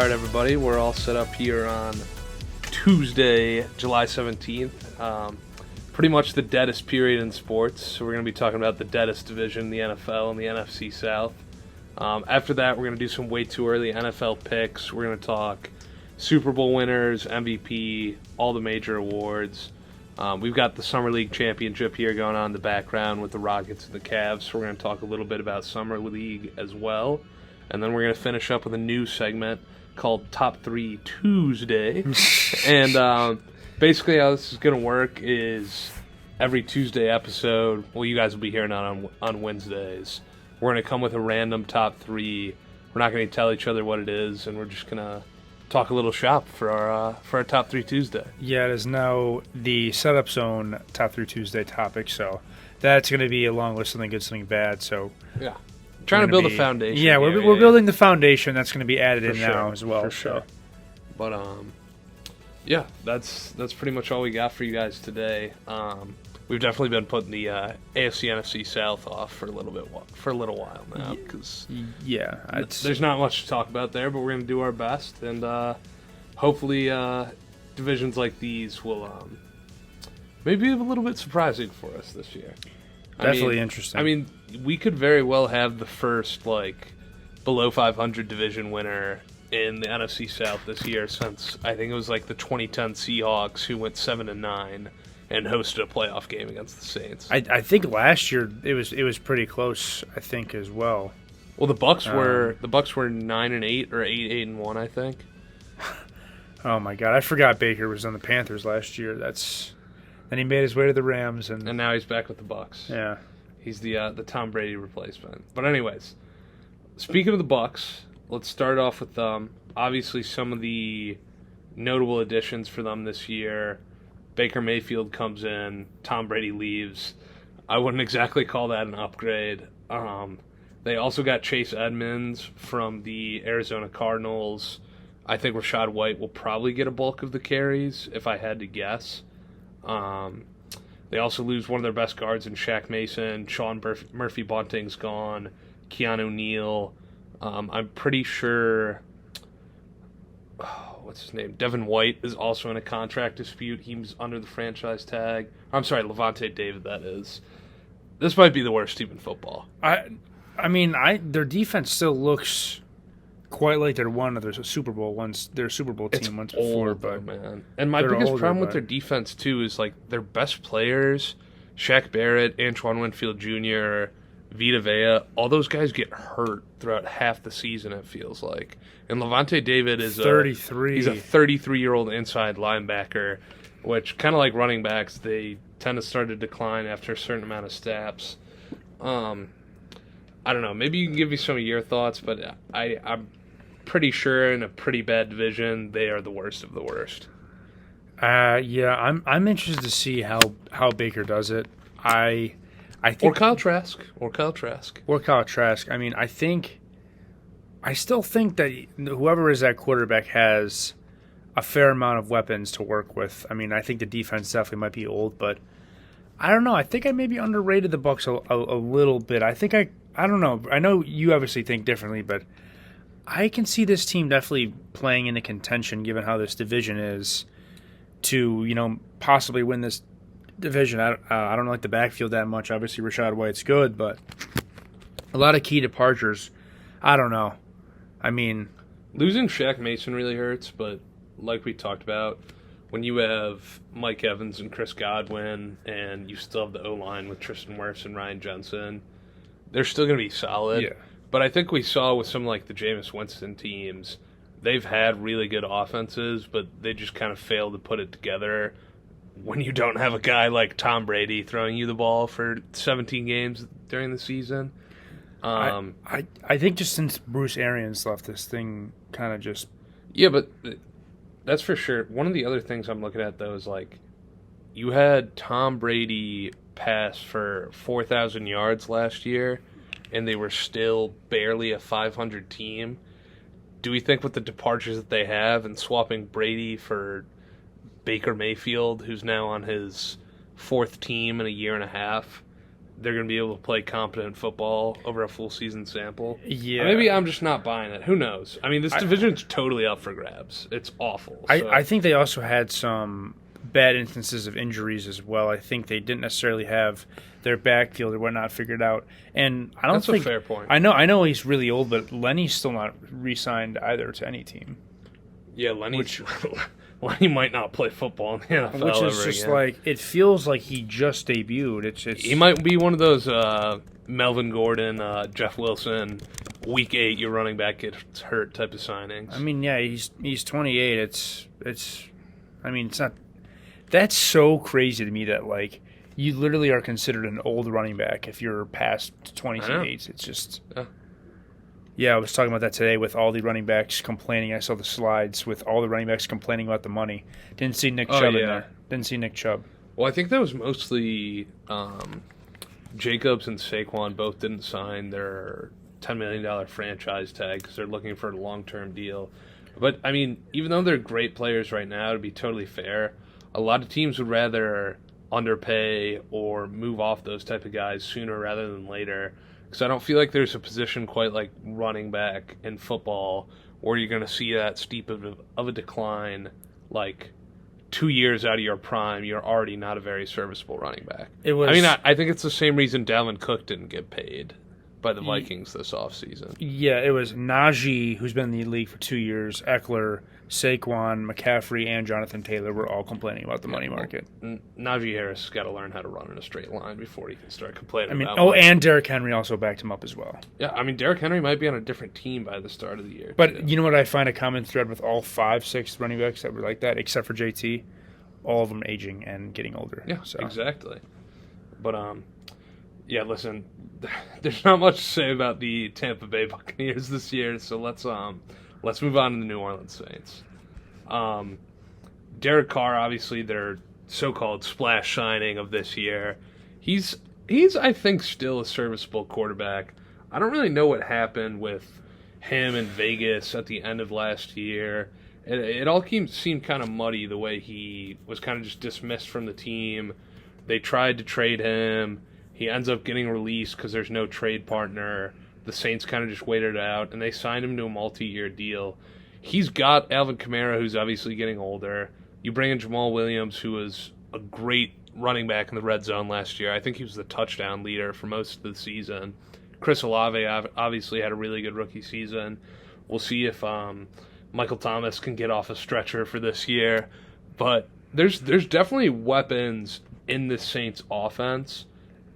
All right, everybody, we're all set up here on Tuesday, July 17th. Pretty much the deadest period in sports. So we're going to be talking about the deadest division, the NFL and the NFC South. After that, we're going to do some way too early NFL picks. We're going to talk Super Bowl winners, MVP, all the major awards. We've got the Summer League Championship here going on in the background with the Rockets and the Cavs. So we're going to talk a little bit about Summer League as well. And then we're going to finish up with a new segment called Top 3 Tuesday. And basically how this is going to work is every Tuesday episode, well, you guys will be hearing on Wednesdays. We're going to come with a random top 3. We're not going to tell each other what it is, and we're just going to talk a little shop for our Top 3 Tuesday. Yeah, it is now the Setup Zone Top 3 Tuesday topic, so that's going to be a long list, something good, something bad. So yeah. Trying to build a foundation. Yeah, we're building the foundation that's going to be added in now as well. For sure. But yeah, that's pretty much all we got for you guys today. We've definitely been putting the AFC NFC South off for a little while now because there's not much to talk about there, but we're going to do our best, and hopefully divisions like these will maybe be a little bit surprising for us this year. Definitely interesting. I mean, we could very well have the first below 500 division winner in the NFC South this year since I think it was the 2010 Seahawks who went 7-9 and hosted a playoff game against the Saints. I think last year it was pretty close. I think as well. Well, the Bucks were 9-8 or 8-1, I think. Oh my God, I forgot Baker was on the Panthers last year. Then he made his way to the Rams, and now he's back with the Bucks. Yeah, he's the Tom Brady replacement. But anyways, speaking of the Bucks, let's start off with obviously some of the notable additions for them this year. Baker Mayfield comes in, Tom Brady leaves. I wouldn't exactly call that an upgrade. They also got Chase Edmonds from the Arizona Cardinals. I think Rachaad White will probably get a bulk of the carries, if I had to guess. They also lose one of their best guards in Shaq Mason. Sean Murphy-Bunting's gone. Keanu Neal. I'm pretty sure... what's his name? Devin White is also in a contract dispute. He's under the franchise tag. I'm sorry, Levante David, that is. This might be the worst team in football. I mean, their defense still looks quite like they're one of their Super Bowl team once before, but man. And my biggest problem with their defense too is their best players, Shaq Barrett, Antoine Winfield Jr., Vita Vea, all those guys get hurt throughout half the season, it feels like. And Levante David is 33. He's a 33-year-old inside linebacker, which kind of like running backs, they tend to start to decline after a certain amount of snaps. I don't know. Maybe you can give me some of your thoughts, but I'm pretty sure in a pretty bad division, they are the worst of the worst. Yeah, I'm interested to see how Baker does it. I think, or Kyle Trask. I mean, I still think that whoever is that quarterback has a fair amount of weapons to work with. I mean, I think the defense definitely might be old, but I don't know. I think I maybe underrated the Bucs a little bit. I don't know. I know you obviously think differently, but I can see this team definitely playing into contention given how this division is to, possibly win this division. I don't like the backfield that much. Obviously, Rachaad White's good, but a lot of key departures. I don't know. I mean, losing Shaq Mason really hurts, but like we talked about, when you have Mike Evans and Chris Godwin and you still have the O-line with Tristan Wirfs and Ryan Jensen, they're still going to be solid. Yeah. But I think we saw with some the Jameis Winston teams, they've had really good offenses, but they just kind of failed to put it together when you don't have a guy like Tom Brady throwing you the ball for 17 games during the season. I think just since Bruce Arians left, this thing kind of just... Yeah, but that's for sure. One of the other things I'm looking at, though, is you had Tom Brady pass for 4,000 yards last year, and they were still barely a 500 team. Do we think with the departures that they have and swapping Brady for Baker Mayfield, who's now on his 4th team in a year and a half, they're going to be able to play competent football over a full season sample. Yeah. Maybe I'm just not buying it. Who knows? I mean, this division's totally up for grabs. It's awful. I think they also had some bad instances of injuries as well. I think they didn't necessarily have their backfield or whatnot figured out. And I don't That's think a fair point. I know he's really old, but Lenny's still not re-signed either to any team. Yeah, Lenny might not play football in the NFL Which is just again. like, it feels like he just debuted. It's He might be one of those Melvin Gordon, Jeff Wilson, week 8, your running back gets hurt type of signings. I mean, yeah, he's 28. It's not. That's so crazy to me that like you literally are considered an old running back if you're past 28. It's just. Yeah, I was talking about that today with all the running backs complaining. I saw the slides with all the running backs complaining about the money. Didn't see Nick Chubb in there. Didn't see Nick Chubb. Well, I think that was mostly Jacobs and Saquon both didn't sign their $10 million franchise tag because they're looking for a long-term deal. But, I mean, even though they're great players right now, to be totally fair, a lot of teams would rather underpay or move off those type of guys sooner rather than later. Because I don't feel like there's a position quite like running back in football where you're going to see that steep of a decline. Like 2 years out of your prime, you're already not a very serviceable running back. I think it's the same reason Dalvin Cook didn't get paid by the Vikings this offseason. Yeah, it was Najee, who's been in the league for 2 years, Eckler, Saquon, McCaffrey, and Jonathan Taylor were all complaining about the money market. Najee Harris has got to learn how to run in a straight line before he can start complaining about money. And Derrick Henry also backed him up as well. Yeah, I mean, Derrick Henry might be on a different team by the start of the year. But you know what I find a common thread with all 5-6 running backs that were like that, except for JT? All of them aging and getting older. Yeah, exactly. But, yeah, listen, there's not much to say about the Tampa Bay Buccaneers this year, so let's move on to the New Orleans Saints. Derek Carr, obviously, their so-called splash signing of this year. He's I think still a serviceable quarterback. I don't really know what happened with him in Vegas at the end of last year. It all seemed kind of muddy the way he was kind of just dismissed from the team. They tried to trade him. He ends up getting released because there's no trade partner. The Saints kind of just waited it out, and they signed him to a multi-year deal. He's got Alvin Kamara, who's obviously getting older. You bring in Jamal Williams, who was a great running back in the red zone last year. I think he was the touchdown leader for most of the season. Chris Olave obviously had a really good rookie season. We'll see if Michael Thomas can get off a stretcher for this year. But there's definitely weapons in the Saints offense.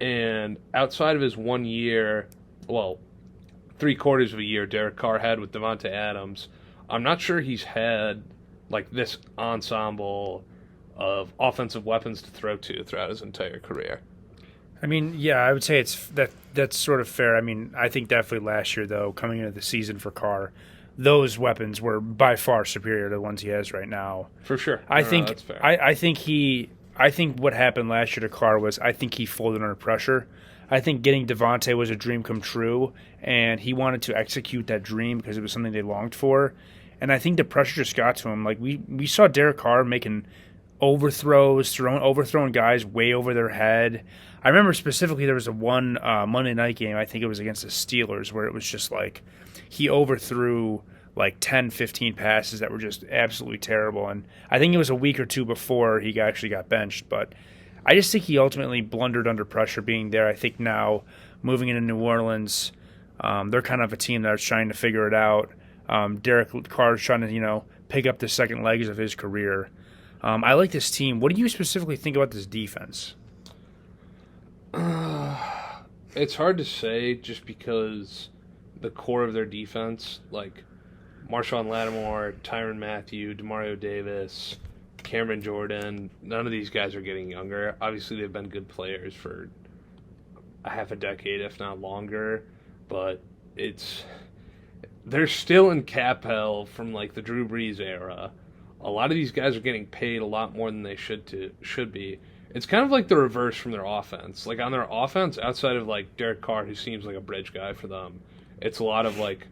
And outside of his 1 year, well, 3/4 of a year Derek Carr had with Devontae Adams, I'm not sure he's had like this ensemble of offensive weapons to throw to throughout his entire career. I mean, yeah, I would say that's sort of fair. I mean, I think definitely last year, though, coming into the season for Carr, those weapons were by far superior to the ones he has right now. For sure. That's fair. I think what happened last year to Carr was I think he folded under pressure. I think getting Devontae was a dream come true, and he wanted to execute that dream because it was something they longed for. And I think the pressure just got to him. Like we saw Derek Carr making overthrowing guys way over their head. I remember specifically there was a one Monday night game, I think it was against the Steelers, where it was just like he overthrew like 10, 15 passes that were just absolutely terrible. And I think it was a week or two before he actually got benched. But I just think he ultimately blundered under pressure being there. I think now moving into New Orleans, they're kind of a team that's trying to figure it out. Derek Carr's trying to, pick up the second legs of his career. I like this team. What do you specifically think about this defense? It's hard to say just because the core of their defense, like Marshawn Lattimore, Tyrann Mathieu, Demario Davis, Cameron Jordan, none of these guys are getting younger. Obviously, they've been good players for a half a decade, if not longer, but they're still in cap hell from like the Drew Brees era. A lot of these guys are getting paid a lot more than they should be. It's kind of like the reverse from their offense. Like on their offense, outside of like Derek Carr, who seems like a bridge guy for them, it's a lot of like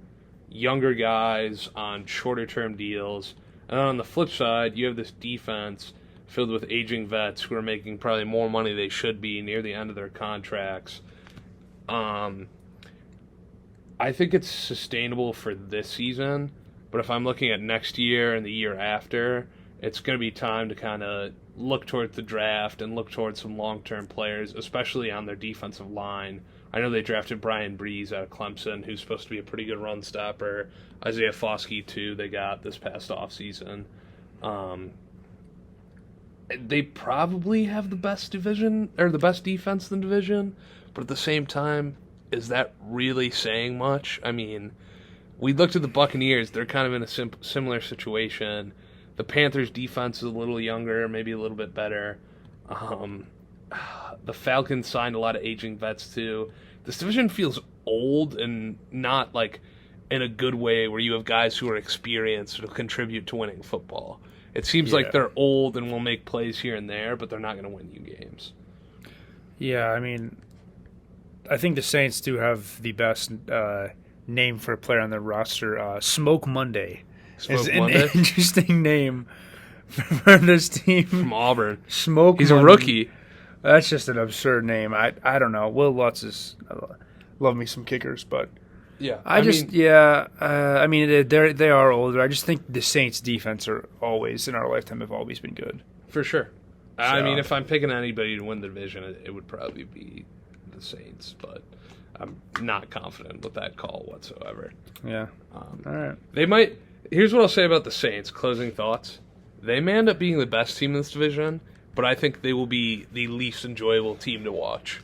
younger guys on shorter term deals. And then on the flip side, you have this defense filled with aging vets who are making probably more money they should be near the end of their contracts. I think it's sustainable for this season, but if I'm looking at next year and the year after, it's going to be time to kind of look towards the draft and look towards some long-term players, especially on their defensive line. I know they drafted Brian Breeze out of Clemson, who's supposed to be a pretty good run stopper. Isaiah Foskey, too, they got this past offseason. They probably have the best division, or the best defense in the division, but at the same time, is that really saying much? I mean, we looked at the Buccaneers. They're kind of in a similar situation. The Panthers' defense is a little younger, maybe a little bit better. The Falcons signed a lot of aging vets, too. This division feels old and not, like, in a good way where you have guys who are experienced who contribute to winning football. It seems like they're old and will make plays here and there, but they're not going to win you games. Yeah, I mean, I think the Saints do have the best name for a player on their roster. Smoke Monday is an interesting name for this team. From Auburn. Smoke He's Monday. a rookie. That's just an absurd name. I don't know. Will Lutz is love me some kickers, but yeah, I mean, they are older. I just think the Saints' defense are always in our lifetime have always been good. For sure. So, I mean, if I'm picking anybody to win the division, it would probably be the Saints, but I'm not confident with that call whatsoever. Yeah. All right. They might. Here's what I'll say about the Saints. Closing thoughts. They may end up being the best team in this division, but I think they will be the least enjoyable team to watch.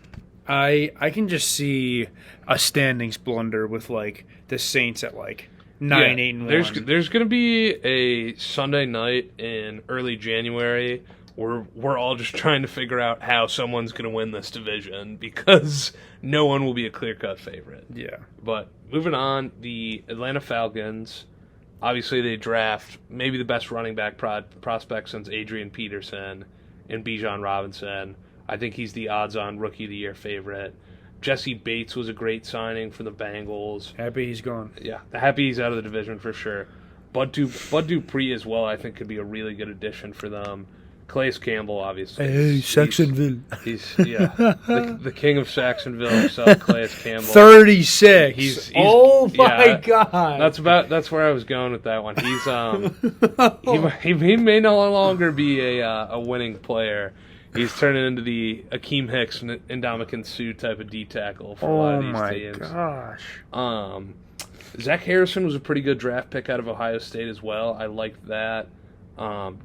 I can just see a standings blunder with like the Saints at like 9-8-1. There's going to be a Sunday night in early January where we're all just trying to figure out how someone's going to win this division because no one will be a clear-cut favorite. Yeah. But moving on, the Atlanta Falcons, obviously they draft maybe the best running back prospect since Adrian Peterson and Bijan Robinson. I think he's the odds-on Rookie of the Year favorite. Jesse Bates was a great signing for the Bengals. Happy he's gone. Yeah, happy he's out of the division for sure. Bud Dupree as well, I think, could be a really good addition for them. Calais Campbell, obviously. Hey, Saxonville. He's the king of Saxonville himself, Calais Campbell. 36. He's oh my God. That's where I was going with that one. He's he may no longer be a winning player. He's turning into the Akeem Hicks and Ndamukong Suh type of D tackle for a lot of these teams. Oh my gosh. Zach Harrison was a pretty good draft pick out of Ohio State as well. I liked that.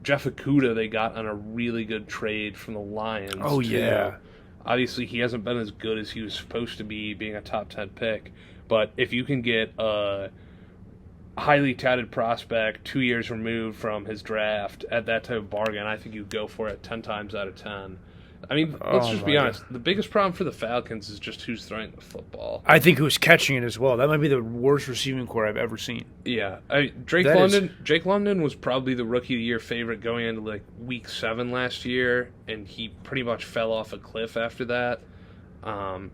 Jeff Okudah they got on a really good trade from the Lions. Oh, too. yeah. Obviously, he hasn't been as good as he was supposed to be, being a top 10 pick. But if you can get a highly touted prospect 2 years removed from his draft at that type of bargain, I think you go for it 10 times out of 10. I mean, let's just be honest. The biggest problem for the Falcons is just who's throwing the football. I think who's catching it as well. That might be the worst receiving core I've ever seen. Yeah. Drake London was probably the Rookie of the Year favorite going into like Week 7 last year, and he pretty much fell off a cliff after that.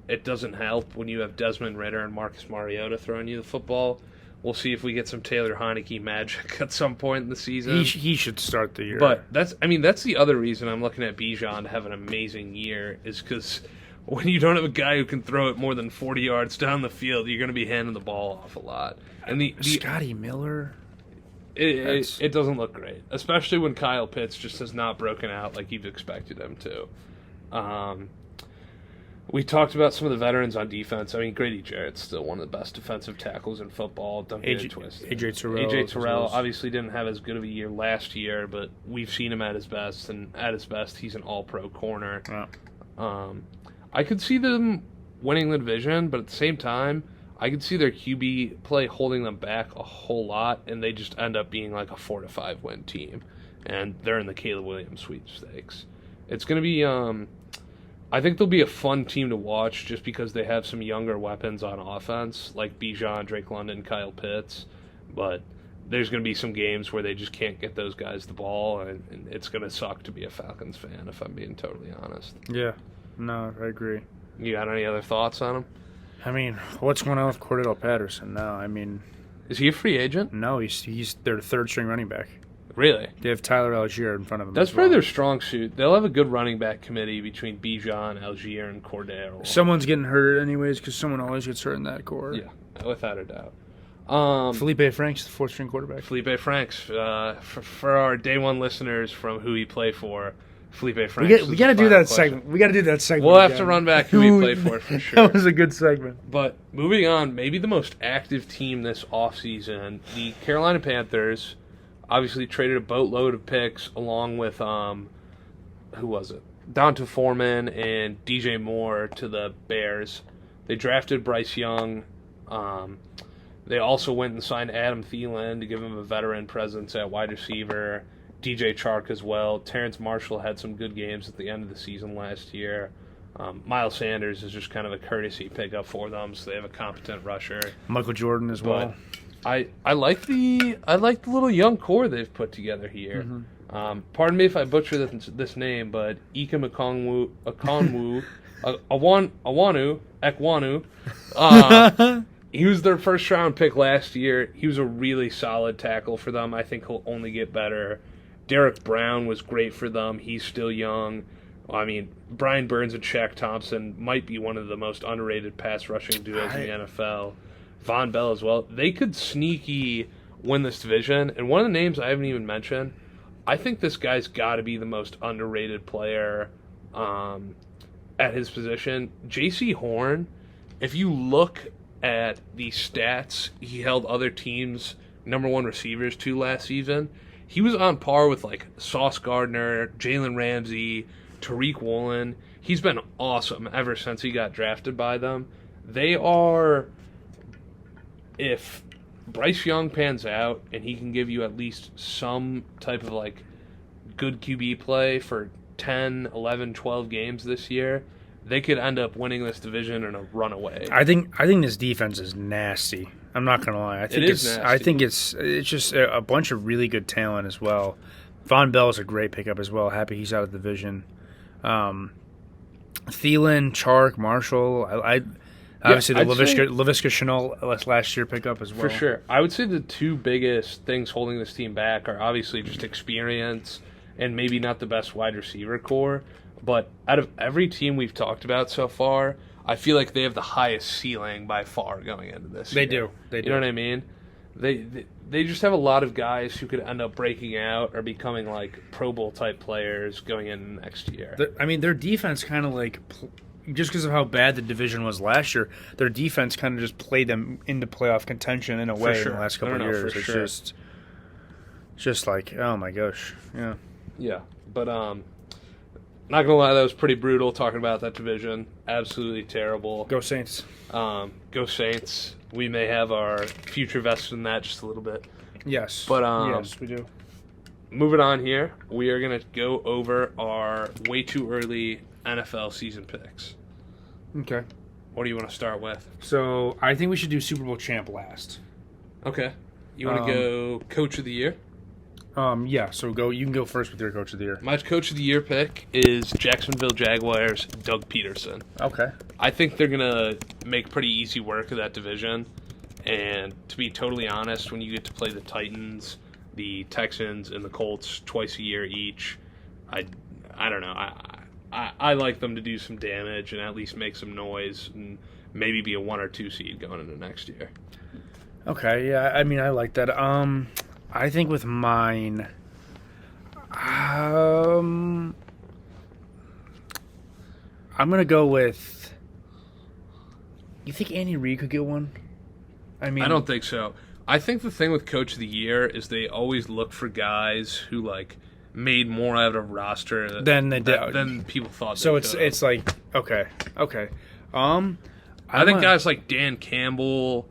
It doesn't help when you have Desmond Ridder and Marcus Mariota throwing you the football. We'll see if we get some Taylor Heineke magic at some point in the season. He should start the year. But that's the other reason I'm looking at Bijan to have an amazing year is because when you don't have a guy who can throw it more than 40 yards down the field, you're going to be handing the ball off a lot. And the Scotty Miller, it doesn't look great, especially when Kyle Pitts just has not broken out like you've expected him to. We talked about some of the veterans on defense. I mean, Grady Jarrett's still one of the best defensive tackles in football. Don't get it twisted. AJ Terrell obviously didn't have as good of a year last year, but we've seen him at his best, and at his best, he's an all-pro corner. Yeah. I could see them winning the division, but at the same time, I could see their QB play holding them back a whole lot, and they just end up being like a 4-5 win team, and they're in the Caleb Williams sweepstakes. It's going to be I think they'll be a fun team to watch just because they have some younger weapons on offense, like Bijan, Drake London, Kyle Pitts. But there's going to be some games where they just can't get those guys the ball, and it's going to suck to be a Falcons fan, if I'm being totally honest. Yeah. No, I agree. You got any other thoughts on him? I mean, what's going on with Cordell Patterson now? I mean, is he a free agent? No, he's their third-string running back. Really? They have Tyler Algier in front of them. That's as probably well. their strong suit. They'll have a good running back committee between Bijan, Algier, and Cordero. Someone's getting hurt anyways because someone always gets hurt in that core. Yeah, without a doubt. Felipe Franks, the fourth-string quarterback. Felipe Franks, for our day one listeners from who he played for, Felipe Franks. We got to do that segment. We got to do that segment. We'll have to run back who he played for sure. That was a good segment. But moving on, maybe the most active team this offseason, the Carolina Panthers, obviously traded a boatload of picks along with, who was it? Donta Foreman and DJ Moore to the Bears. They drafted Bryce Young. They also went and signed Adam Thielen to give him a veteran presence at wide receiver. DJ Chark as well. Terrence Marshall had some good games at the end of the season last year. Miles Sanders is just kind of a courtesy pickup for them, so they have a competent rusher. Michael Jordan as well. But I like the little young core they've put together here. Mm-hmm. Pardon me if I butcher this name, but Ike Ekwonu, he was their first round pick last year. He was a really solid tackle for them. I think he'll only get better. Derek Brown was great for them. He's still young. I mean, Brian Burns and Shaq Thompson might be one of the most underrated pass rushing duos in the NFL. Von Bell as well. They could sneaky win this division. And one of the names I haven't even mentioned, I think this guy's got to be the most underrated player at his position. J.C. Horn, if you look at the stats he held other teams' number one receivers to last season, he was on par with like Sauce Gardner, Jalen Ramsey, Tariq Woolen. He's been awesome ever since he got drafted by them. They are, if Bryce Young pans out and he can give you at least some type of like good QB play for 10, 11, 12 games this year, they could end up winning this division in a runaway. I think this defense is nasty. I'm not gonna lie. I think it's just a bunch of really good talent as well. Von Bell is a great pickup as well. Happy he's out of the division. Thielen, Chark, Marshall. Obviously the Laviska Shenault last year pickup as well. For sure. I would say the two biggest things holding this team back are obviously just experience and maybe not the best wide receiver core. But out of every team we've talked about so far, I feel like they have the highest ceiling by far going into this year. They do. You know what I mean? They just have a lot of guys who could end up breaking out or becoming like Pro Bowl type players going in next year. Their defense kind of like, just because of how bad the division was last year, their defense kind of just played them into playoff contention in a way in the last couple of years. It's just like, oh my gosh, yeah. Yeah, but not gonna lie, that was pretty brutal talking about that division. Absolutely terrible. Go Saints. Go Saints. We may have our future vested in that just a little bit. Yes. But yes, we do. Moving on here, we are gonna go over our way too early NFL season picks. Okay. What do you want to start with? So I think we should do Super Bowl champ last. Okay. You want to go Coach of the Year? Yeah, so you can go first with your Coach of the Year. My Coach of the Year pick is Jacksonville Jaguars' Doug Peterson. Okay. I think they're going to make pretty easy work of that division. And to be totally honest, when you get to play the Titans, the Texans, and the Colts twice a year each, I don't know. I like them to do some damage and at least make some noise and maybe be a 1 or 2 seed going into next year. Okay, yeah, I mean, I like that. I think with mine, I'm going to go with, you think Andy Reid could get one? I don't think so. I think the thing with Coach of the Year is they always look for guys who, like, made more out of roster than people thought. So it's like, okay. I think guys like Dan Campbell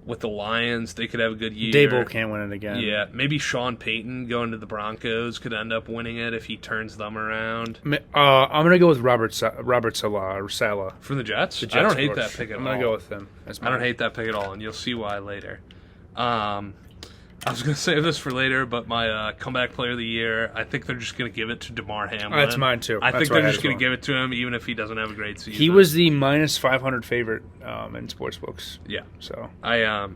with the Lions, they could have a good year. Dable can't win it again. Yeah, maybe Sean Payton going to the Broncos could end up winning it if he turns them around. I'm gonna go with Robert Saleh from the Jets. I don't hate that pick at all. I'm gonna go with him. I don't hate that pick at all, and you'll see why later. I was going to save this for later, but my comeback player of the year, I think they're just going to give it to DeMar Hamlin. That's mine, too. I think they're just going to give it to him, even if he doesn't have a great season. He was the minus 500 favorite in sportsbooks. Yeah. So I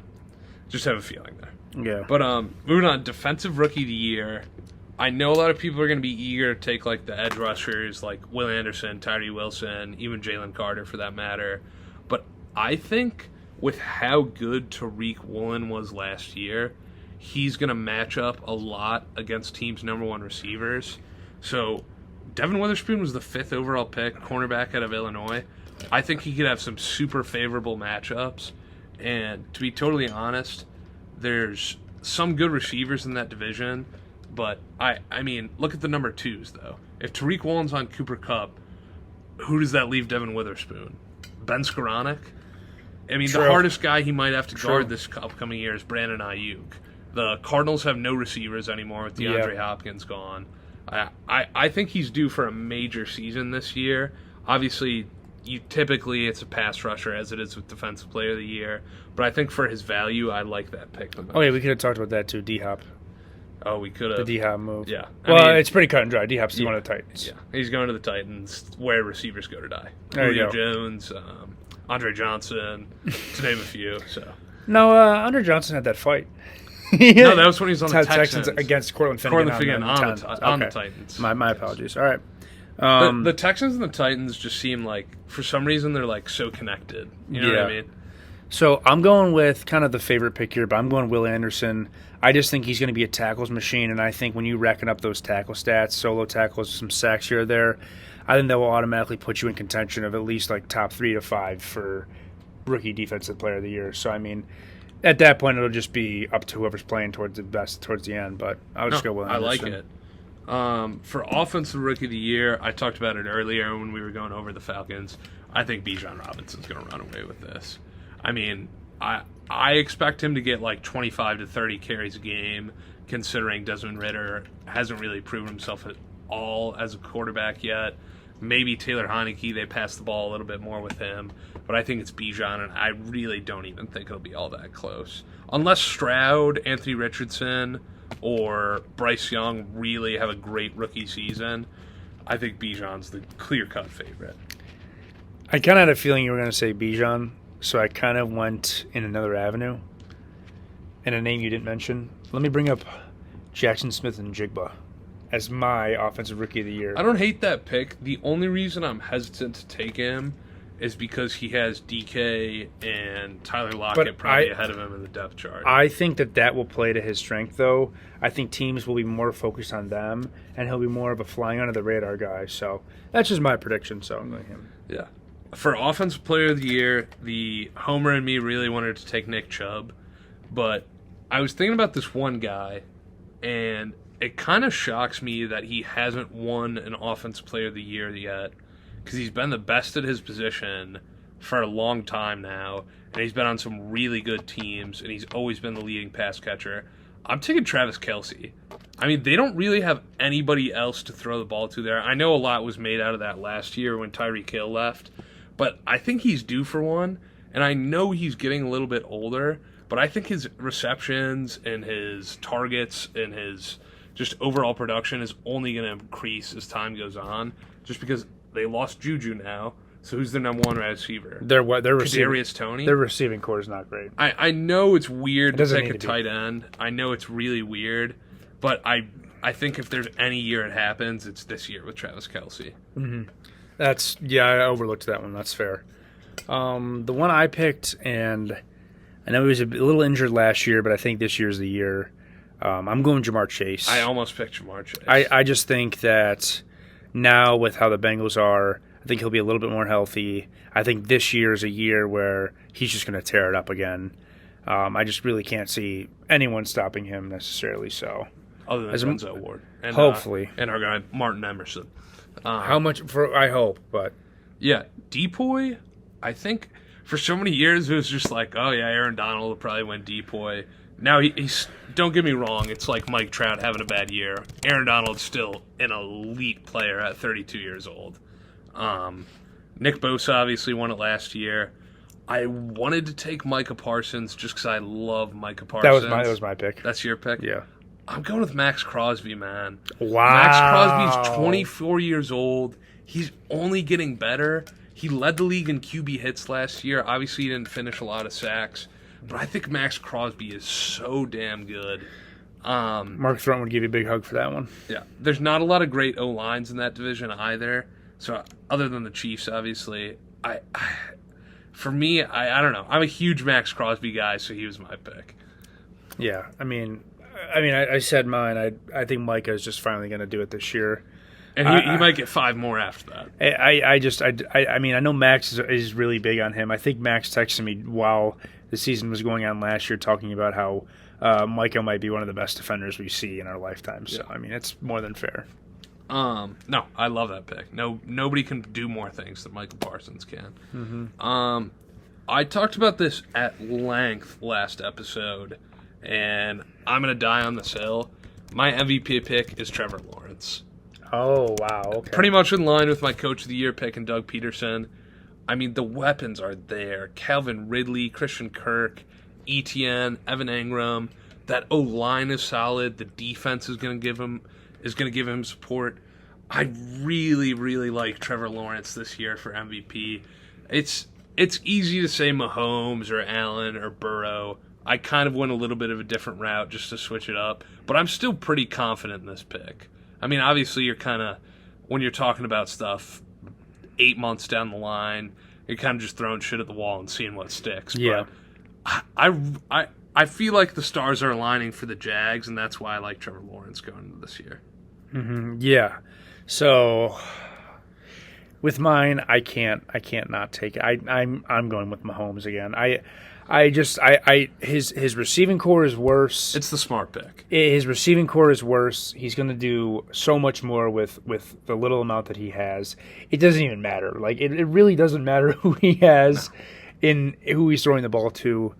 just have a feeling there. Yeah. But moving on, defensive rookie of the year. I know a lot of people are going to be eager to take like the edge rushers like Will Anderson, Tyree Wilson, even Jalen Carter for that matter. But I think with how good Tariq Woolen was last year, he's going to match up a lot against teams' number one receivers. So Devin Witherspoon was the 5th overall pick, cornerback out of Illinois. I think he could have some super favorable matchups. And to be totally honest, there's some good receivers in that division. But, I mean, look at the number 2s, though. If Tariq Woolen's on Cooper Kupp, who does that leave Devin Witherspoon? Ben Skoranek? I mean, True. the hardest guy he might have to True. guard this upcoming year is Brandon Ayuk. The Cardinals have no receivers anymore with DeAndre Hopkins gone. I think he's due for a major season this year. Obviously, it's a pass rusher as it is with Defensive Player of the Year. But I think for his value, I like that pick the most. Oh, yeah, we could have talked about that, too, D-Hop. Oh, we could have. The D-Hop move. Yeah. It's pretty cut and dry. D-Hop's the one of the Titans. Yeah, he's going to the Titans, where receivers go to die. There you Julio go. Jones, Andre Johnson, to name a few. So No, Andre Johnson had that fight. No, that was when he was on the Texans. against Cortland Finnegan. On the Titans. My apologies. All right. The Texans and the Titans just seem like, for some reason, they're like so connected. You know what I mean? So I'm going with kind of the favorite pick here, but I'm going Will Anderson. I just think he's going to be a tackles machine, and I think when you reckon up those tackle stats, solo tackles, some sacks here or there, I think that will automatically put you in contention of at least like top 3 to 5 for rookie defensive player of the year. So, I mean, at that point, it'll just be up to whoever's playing towards the end, but I'll just go Will Anderson. I like it. For offensive rookie of the year, I talked about it earlier when we were going over the Falcons. I think Bijan Robinson's going to run away with this. I mean, I expect him to get like 25 to 30 carries a game, considering Desmond Ridder hasn't really proven himself at all as a quarterback yet. Maybe Taylor Heineke, they pass the ball a little bit more with him, but I think it's Bijan, and I really don't even think it'll be all that close. Unless Stroud, Anthony Richardson, or Bryce Young really have a great rookie season, I think Bijan's the clear-cut favorite. I kind of had a feeling you were going to say Bijan, so I kind of went in another avenue. And a name you didn't mention. Let me bring up Jackson Smith and Jigba as my offensive rookie of the year. I don't hate that pick. The only reason I'm hesitant to take him is because he has DK and Tyler Lockett probably ahead of him in the depth chart. I think that will play to his strength, though. I think teams will be more focused on them, and he'll be more of a flying under the radar guy. So that's just my prediction. So I'm going him. Yeah. For Offensive Player of the Year, the homer in me really wanted to take Nick Chubb, but I was thinking about this one guy, and it kind of shocks me that he hasn't won an Offensive Player of the Year yet, because he's been the best at his position for a long time now, and he's been on some really good teams, and he's always been the leading pass catcher. I'm taking Travis Kelce. I mean, they don't really have anybody else to throw the ball to there. I know a lot was made out of that last year when Tyreek Hill left, but I think he's due for one, and I know he's getting a little bit older, but I think his receptions and his targets and his just overall production is only going to increase as time goes on, just because they lost Juju now. So who's their number one receiver? Their receiving, Kadarius Toney? Their receiving core is not great. I know it's weird to take a to tight end. I know it's really weird, but I think if there's any year it happens, it's this year with Travis Kelce. Mm-hmm. I overlooked that one. That's fair. The one I picked, and I know he was a little injured last year, but I think this year's the year. I'm going Jamar Chase. I almost picked Jamar Chase. I just think that now with how the Bengals are, I think he'll be a little bit more healthy. I think this year is a year where he's just going to tear it up again. I just really can't see anyone stopping him necessarily. So, other than Denzel Ward, and hopefully, and our guy Martin Emerson. How much for? I hope, but yeah, Depoy. I think for so many years it was just like, oh yeah, Aaron Donald will probably win Depoy. Now he's don't get me wrong, it's like Mike Trout having a bad year. Aaron Donald's still an elite player at 32 years old. Nick Bosa obviously won it last year. I wanted to take Micah Parsons just because I love Micah Parsons. That was my pick. That's your pick? Yeah. I'm going with Max Crosby, man. Wow. Max Crosby's 24 years old. He's only getting better. He led the league in QB hits last year. Obviously, he didn't finish a lot of sacks. but I think Max Crosby is so damn good. Mark Thornton would give you a big hug for that one. Yeah, there's not a lot of great O-lines in that division either. So other than the Chiefs, obviously, for me, I don't know. I'm a huge Max Crosby guy, so he was my pick. Yeah, I mean, I said mine. I think Micah is just finally going to do it this year, and he might get 5 more after that. I know Max is really big on him. I think Max texted me while the season was going on last year, talking about how Micah might be one of the best defenders we see in our lifetime. So I mean, it's more than fair. No, I love that pick. Nobody can do more things than Michael Parsons can. Mm-hmm. I talked about this at length last episode, and I'm going to die on this hill. My MVP pick is Trevor Lawrence. Oh, wow. Okay. Pretty much in line with my Coach of the Year pick and Doug Peterson. I mean, the weapons are there. Calvin Ridley, Christian Kirk, Etienne, Evan Engram. That O-line is solid. The defense is going to give him support. I really, really like Trevor Lawrence this year for MVP. It's easy to say Mahomes or Allen or Burrow. I kind of went a little bit of a different route just to switch it up, but I'm still pretty confident in this pick. I mean, obviously, you're kind of, when you're talking about stuff 8 months down the line, you're kind of just throwing shit at the wall and seeing what sticks. Yeah. But I feel like the stars are aligning for the Jags, and that's why I like Trevor Lawrence going into this year. Mm-hmm. Yeah. So with mine, I can't not take it. I'm going with Mahomes again. His receiving core is worse. It's the smart pick. His receiving core is worse. He's going to do so much more with the little amount that he has. It doesn't even matter. Like it really doesn't matter who he has in who he's throwing the ball to.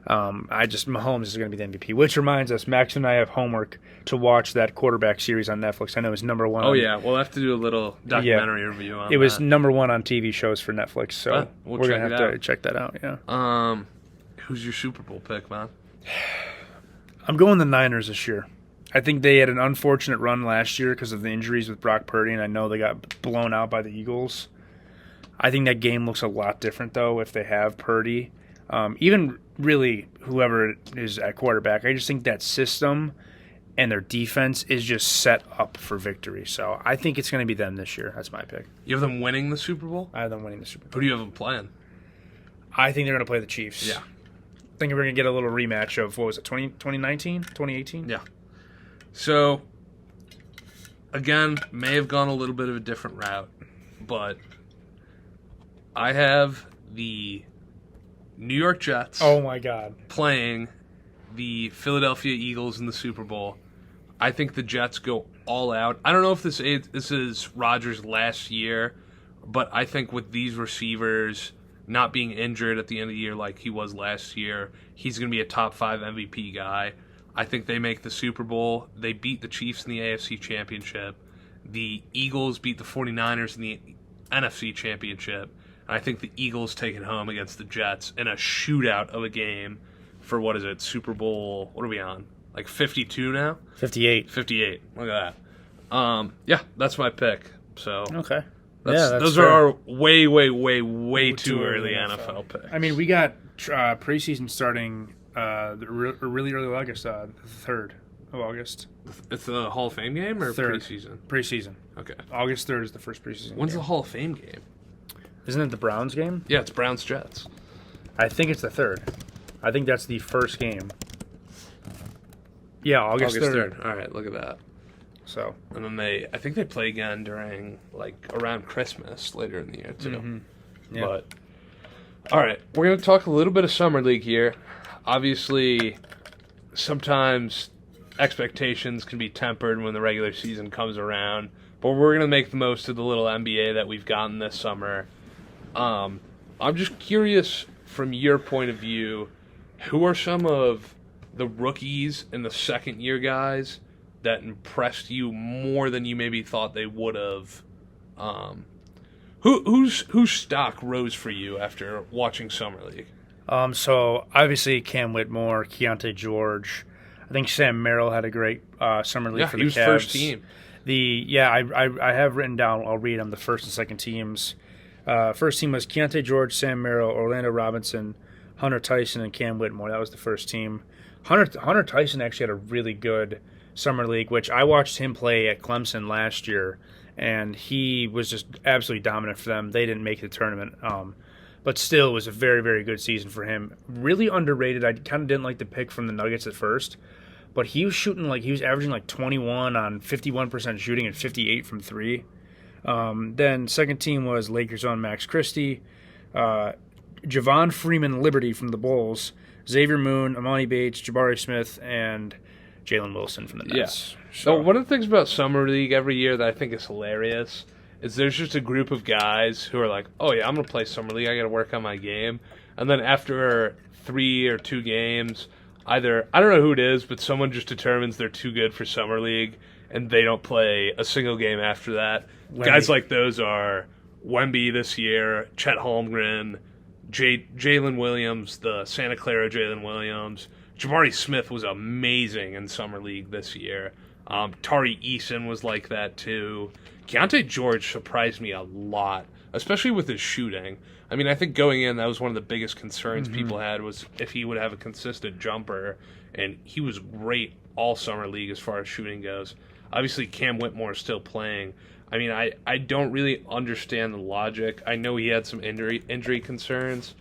Mahomes is going to be the MVP, which reminds us, Max and I have homework to watch that quarterback series on Netflix. I know it's number one. Oh, yeah. We'll have to do a little documentary review on it. It was number one on TV shows for Netflix, so we're going to have to check that out, yeah. Who's your Super Bowl pick, man? I'm going the Niners this year. I think they had an unfortunate run last year because of the injuries with Brock Purdy, and I know they got blown out by the Eagles. I think that game looks a lot different, though, if they have Purdy. Even really whoever is at quarterback, I just think that system and their defense is just set up for victory. So I think it's going to be them this year. That's my pick. You have them winning the Super Bowl? I have them winning the Super Bowl. Who do you have them playing? I think they're going to play the Chiefs. Yeah. I think we're going to get a little rematch of, what was it, 2019? 2018? Yeah. So, again, may have gone a little bit of a different route, but I have the New York Jets. Oh, my God. Playing the Philadelphia Eagles in the Super Bowl. I think the Jets go all out. I don't know if this is Rodgers' last year, but I think with these receivers not being injured at the end of the year like he was last year, he's going to be a top 5 MVP guy. I think they make the Super Bowl. They beat the Chiefs in the AFC Championship. The Eagles beat the 49ers in the NFC Championship. And I think the Eagles take it home against the Jets in a shootout of a game for, what is it, Super Bowl, what are we on? Like 52 now? 58. 58. Look at that. Yeah, that's my pick. So okay. Those fair. are our way too early NFL picks. I mean, we got preseason starting really early August, the 3rd of August. It's the Hall of Fame game or 3rd. preseason? Preseason. Okay. August 3rd is the first preseason When's game. the Hall of Fame game? Isn't it the Browns game? Yeah, it's Browns-Jets. I think it's the 3rd. I think that's the first game. Yeah, August 3rd. All right, look at that. So, and then I think they play again during, like, around Christmas later in the year, too. Mm-hmm. Yeah. But, all right, we're going to talk a little bit of Summer League here. Obviously, sometimes expectations can be tempered when the regular season comes around, but we're going to make the most of the little NBA that we've gotten this summer. I'm just curious, from your point of view, who are some of the rookies and the second-year guys that impressed you more than you maybe thought they would have? Whose stock rose for you after watching Summer League? So obviously Cam Whitmore, Keontae George. I think Sam Merrill had a great Summer League for the Cavs. Yeah, he was first team. I have written down, I'll read them, the first and second teams. First team was Keontae George, Sam Merrill, Orlando Robinson, Hunter Tyson and Cam Whitmore. That was the first team. Hunter Tyson actually had a really good summer league, which I watched him play at Clemson last year, and he was just absolutely dominant for them. They didn't make the tournament, but still it was a very, very good season for him. Really underrated. I kind of didn't like the pick from the Nuggets at first, but he was averaging like 21 on 51% shooting and 58 from three. Then second team was Lakers own Max Christie, Javon Freeman Liberty from the Bulls, Xavier Moon, Amani Bates, Jabari Smith, and Jalen Wilson from the Nets. Yeah. So one of the things about Summer League every year that I think is hilarious is there's just a group of guys who are like, oh yeah, I'm going to play Summer League. I got to work on my game. And then after 3 or 2 games, either, I don't know who it is, but someone just determines they're too good for Summer League and they don't play a single game after that. Wemby. Guys like those are Wemby this year, Chet Holmgren, Jalen Williams, the Santa Clara Jalen Williams. Jabari Smith was amazing in Summer League this year. Tari Eason was like that too. Keontae George surprised me a lot, especially with his shooting. I mean, I think going in, that was one of the biggest concerns people had was if he would have a consistent jumper, and he was great all Summer League as far as shooting goes. Obviously, Cam Whitmore is still playing. I mean, I don't really understand the logic. I know he had some injury concerns,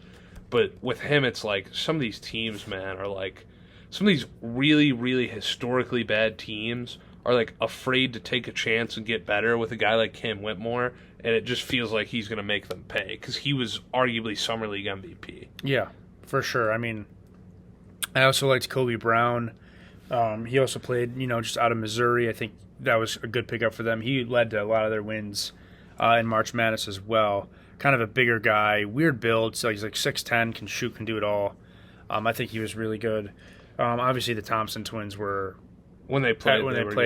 but with him, it's like some of these teams, man, are like some of these really, really historically bad teams are like afraid to take a chance and get better with a guy like Cam Whitmore, and it just feels like he's going to make them pay because he was arguably Summer League MVP. Yeah, for sure. I mean, I also liked Kobe Brown. He also played, just out of Missouri. I think that was a good pickup for them. He led to a lot of their wins in March Madness as well. Kind of a bigger guy, weird build. So he's like 6'10", can shoot, can do it all. I think he was really good. Obviously, the Thompson twins were when they played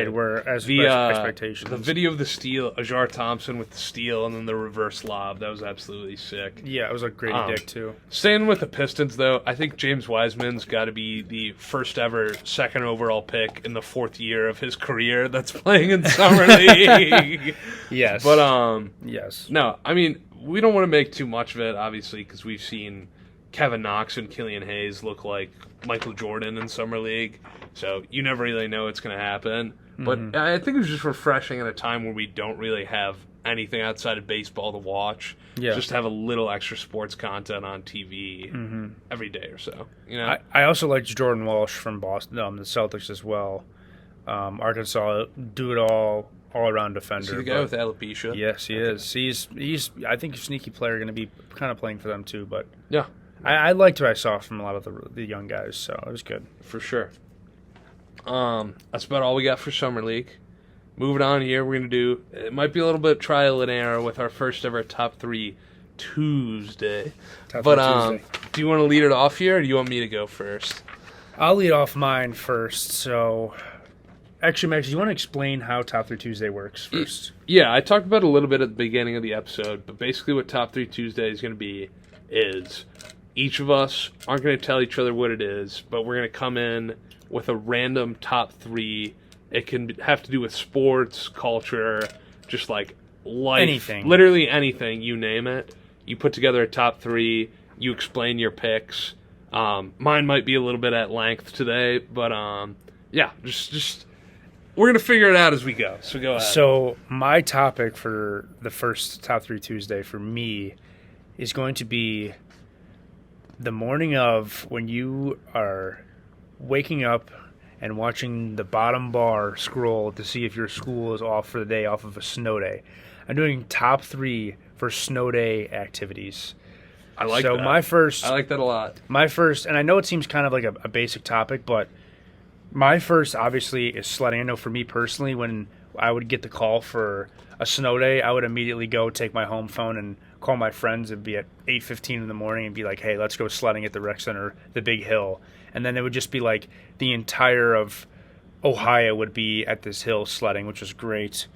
were as expectations. The video of the steal, Ajar Thompson with the steal, and then the reverse lob. That was absolutely sick. Yeah, it was like Grady Dick too. Staying with the Pistons, though, I think James Wiseman's got to be the first ever second overall pick in the 4th year of his career that's playing in Summer League. Yes, but yes. No, I mean we don't want to make too much of it, obviously, because we've seen Kevin Knox and Killian Hayes look like Michael Jordan in Summer League. So you never really know what's going to happen. But I think it was just refreshing at a time where we don't really have anything outside of baseball to watch. Yeah. Just to have a little extra sports content on TV every day or so. I also liked Jordan Walsh from Boston, the Celtics as well. Arkansas, do it all around defender. Is he the guy with alopecia? Yes, he is. He's I think a sneaky player, going to be kind of playing for them too. But yeah, I liked what I saw from a lot of the young guys, so it was good for sure. That's about all we got for Summer League. Moving on here, we're going to do, it might be a little bit trial and error with our first ever Top 3 Tuesday. Tuesday. Do you want to lead it off here, or do you want me to go first? I'll lead off mine first. So, actually, Max, do you want to explain how Top 3 Tuesday works first? Yeah, I talked about it a little bit at the beginning of the episode, but basically what Top 3 Tuesday is going to be is each of us aren't going to tell each other what it is, but we're going to come in with a random top 3. It can have to do with sports, culture, just like life. Anything. Literally anything, you name it. You put together a top 3. You explain your picks. Mine might be a little bit at length today, but yeah, just we're going to figure it out as we go. So go ahead. So my topic for the first Top 3 Tuesday for me is going to be the morning of when you are waking up and watching the bottom bar scroll to see if your school is off for the day off of a snow day. I'm doing top 3 for snow day activities. I like that. So I like that a lot. My first, and I know it seems kind of like a basic topic, but my first obviously is sledding. I know for me personally, when I would get the call for a snow day, I would immediately go take my home phone and call my friends. It'd be at 8:15 in the morning and be like, hey, let's go sledding at the rec center, the big hill. And then it would just be like the entire of Ohio would be at this hill sledding, which was great.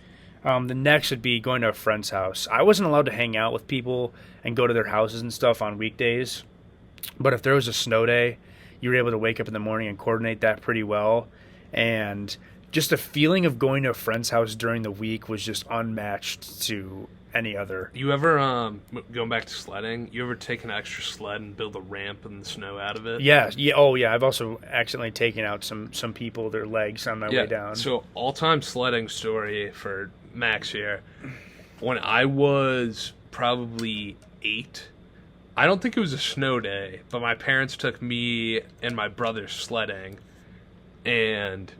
The next would be going to a friend's house. I wasn't allowed to hang out with people and go to their houses and stuff on weekdays. But if there was a snow day, you were able to wake up in the morning and coordinate that pretty well. And just the feeling of going to a friend's house during the week was just unmatched to any other. You ever, going back to sledding, you ever take an extra sled and build a ramp in the snow out of it? Yeah. Oh, yeah. I've also accidentally taken out some people, their legs on my way down. So, all-time sledding story for Max here. When I was probably 8, I don't think it was a snow day, but my parents took me and my brother sledding, and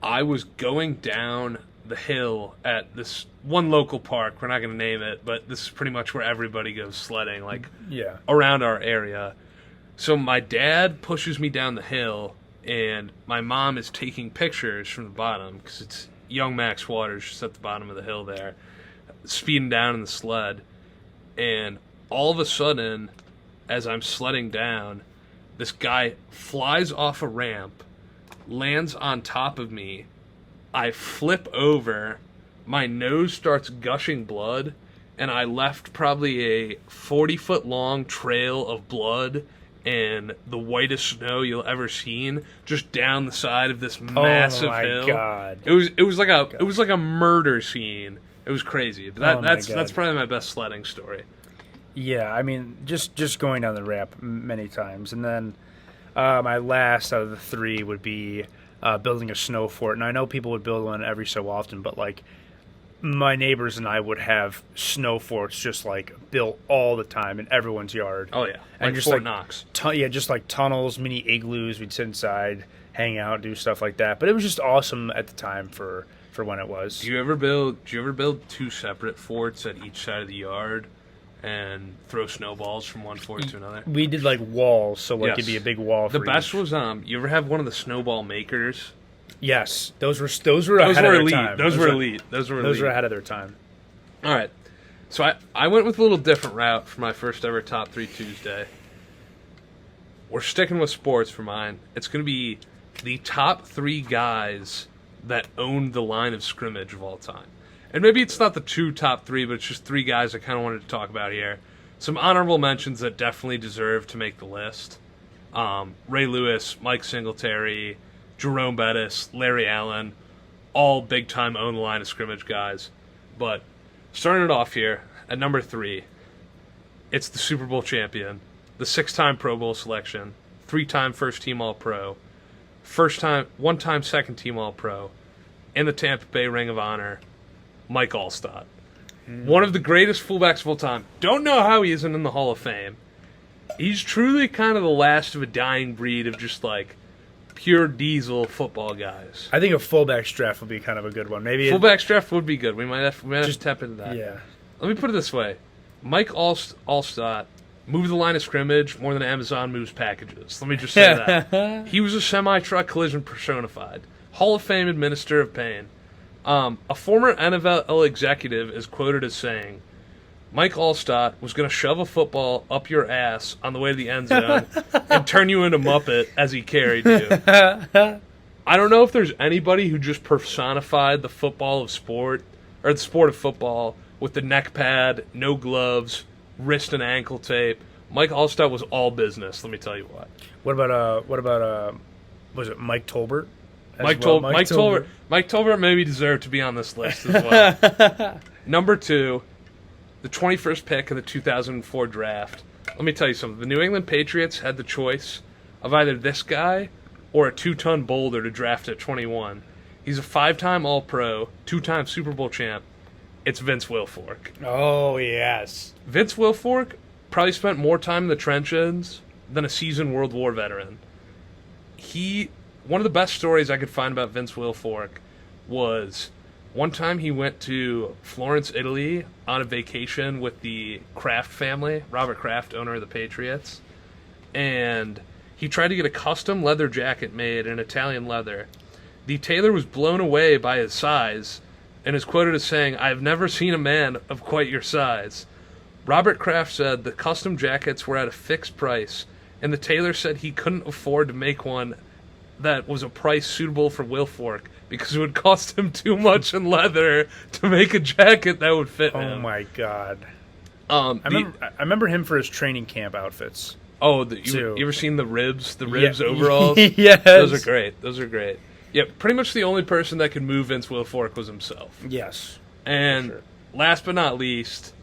I was going down the hill at this one local park. We're not going to name it, but this is pretty much where everybody goes sledding, around our area. So my dad pushes me down the hill, and my mom is taking pictures from the bottom, because it's young Max Waters just at the bottom of the hill there, speeding down in the sled. And all of a sudden, as I'm sledding down, this guy flies off a ramp, lands on top of me. I flip over, my nose starts gushing blood, and I left probably a 40-foot long trail of blood and the whitest snow you'll ever seen just down the side of this massive hill. Oh my god! It was like a murder scene. It was crazy. But that's probably my best sledding story. Yeah, I mean, just going down the ramp many times, and then my last out of the 3 would be building a snow fort. And I know people would build one every so often, but like my neighbors and I would have snow forts just like built all the time in everyone's yard. Oh yeah, and like just Fort like Knox. Just like tunnels, mini igloos. We'd sit inside, hang out, do stuff like that. But it was just awesome at the time for when it was. Do you ever build 2 separate forts at each side of the yard and throw snowballs from one fort to another? We did like walls, so like Yes. it'd be a big wall. The for best each. was you ever have one of the snowball makers? Yes, those were ahead of their elite. time. Those were elite. Those were ahead of their time. All right. So I went with a little different route for my first ever Top 3 Tuesday. We're sticking with sports for mine. It's going to be the top 3 guys that owned the line of scrimmage of all time. And maybe it's not the 2 top 3, but it's just 3 guys I kind of wanted to talk about here. Some honorable mentions that definitely deserve to make the list. Ray Lewis, Mike Singletary, Jerome Bettis, Larry Allen, all big-time own the line of scrimmage guys. But starting it off here, at number 3, it's the Super Bowl champion, the 6-time Pro Bowl selection, 3-time first-team All-Pro, one-time second-team All-Pro, and the Tampa Bay Ring of Honor, Mike Allstott. One of the greatest fullbacks of all time. Don't know how he isn't in the Hall of Fame. He's truly kind of the last of a dying breed of just like pure diesel football guys. I think a fullback draft would be kind of a good one. Maybe fullback draft would be good. We might have to tap into that. Yeah. Let me put it this way: Mike Allstott moved the line of scrimmage more than Amazon moves packages. Let me just say that. He was a semi-truck collision personified. Hall of Fame administrator of pain. A former NFL executive is quoted as saying, Mike Allstott was going to shove a football up your ass on the way to the end zone and turn you into Muppet as he carried you. I don't know if there's anybody who just personified the football of sport, or the sport of football, with the neck pad, no gloves, wrist and ankle tape. Mike Allstott was all business, let me tell you what. What about was it Mike Tolbert? Mike Tolbert maybe deserved to be on this list as well. Number 2, the 21st pick of the 2004 draft. Let me tell you something. The New England Patriots had the choice of either this guy or a 2-ton boulder to draft at 21. He's a 5-time All-Pro, 2-time Super Bowl champ. It's Vince Wilfork. Oh, yes. Vince Wilfork probably spent more time in the trenches than a seasoned World War veteran. One of the best stories I could find about Vince Wilfork was one time he went to Florence, Italy on a vacation with the Kraft family, Robert Kraft, owner of the Patriots, and he tried to get a custom leather jacket made in Italian leather. The tailor was blown away by his size and is quoted as saying, "I have never seen a man of quite your size." Robert Kraft said the custom jackets were at a fixed price, and the tailor said he couldn't afford to make one that was a price suitable for Wilfork because it would cost him too much in leather to make a jacket that would fit him. Oh my god! I remember him for his training camp outfits. Oh, you ever seen the ribs? The ribs overalls? Yes. Those are great. Yeah, pretty much the only person that could move Vince Wilfork was himself. Yes. And sure. last but not least,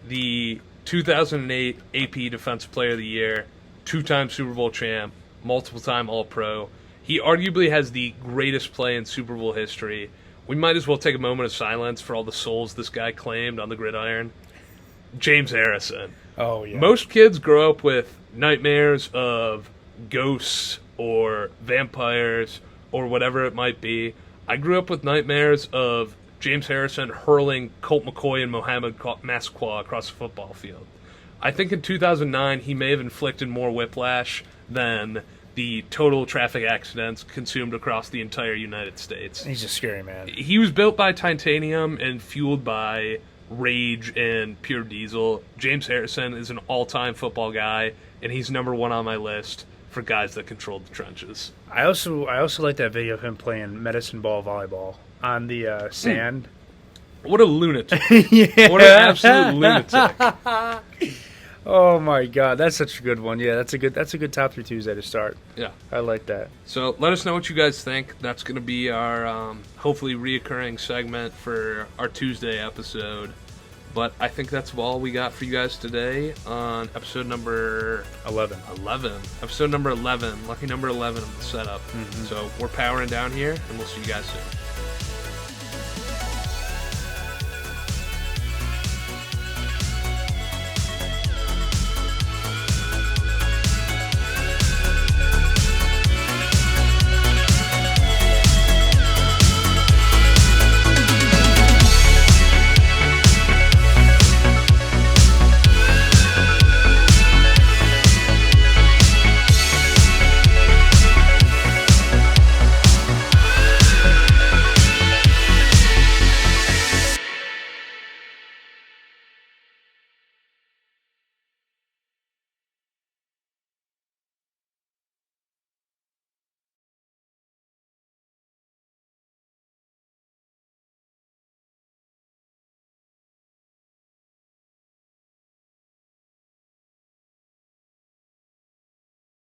the 2008 AP Defensive Player of the Year, 2-time Super Bowl champ, multiple-time All-Pro. He arguably has the greatest play in Super Bowl history. We might as well take a moment of silence for all the souls this guy claimed on the gridiron. James Harrison. Oh, yeah. Most kids grow up with nightmares of ghosts or vampires or whatever it might be. I grew up with nightmares of James Harrison hurling Colt McCoy and Mohamed Massaquoi across the football field. I think in 2009 he may have inflicted more whiplash than the total traffic accidents consumed across the entire United States. He's a scary man. He was built by titanium and fueled by rage and pure diesel. James Harrison is an all-time football guy, and he's number one on my list for guys that control the trenches. I also like that video of him playing medicine ball volleyball on the sand. What a lunatic. Yeah. What an absolute lunatic. Oh my God, that's such a good one. Yeah, that's a good top 3 Tuesday to start. Yeah. I like that. So let us know what you guys think. That's going to be our hopefully reoccurring segment for our Tuesday episode. But I think that's all we got for you guys today on episode number 11. Episode number 11. Lucky number 11 of the setup. Mm-hmm. So we're powering down here, and we'll see you guys soon.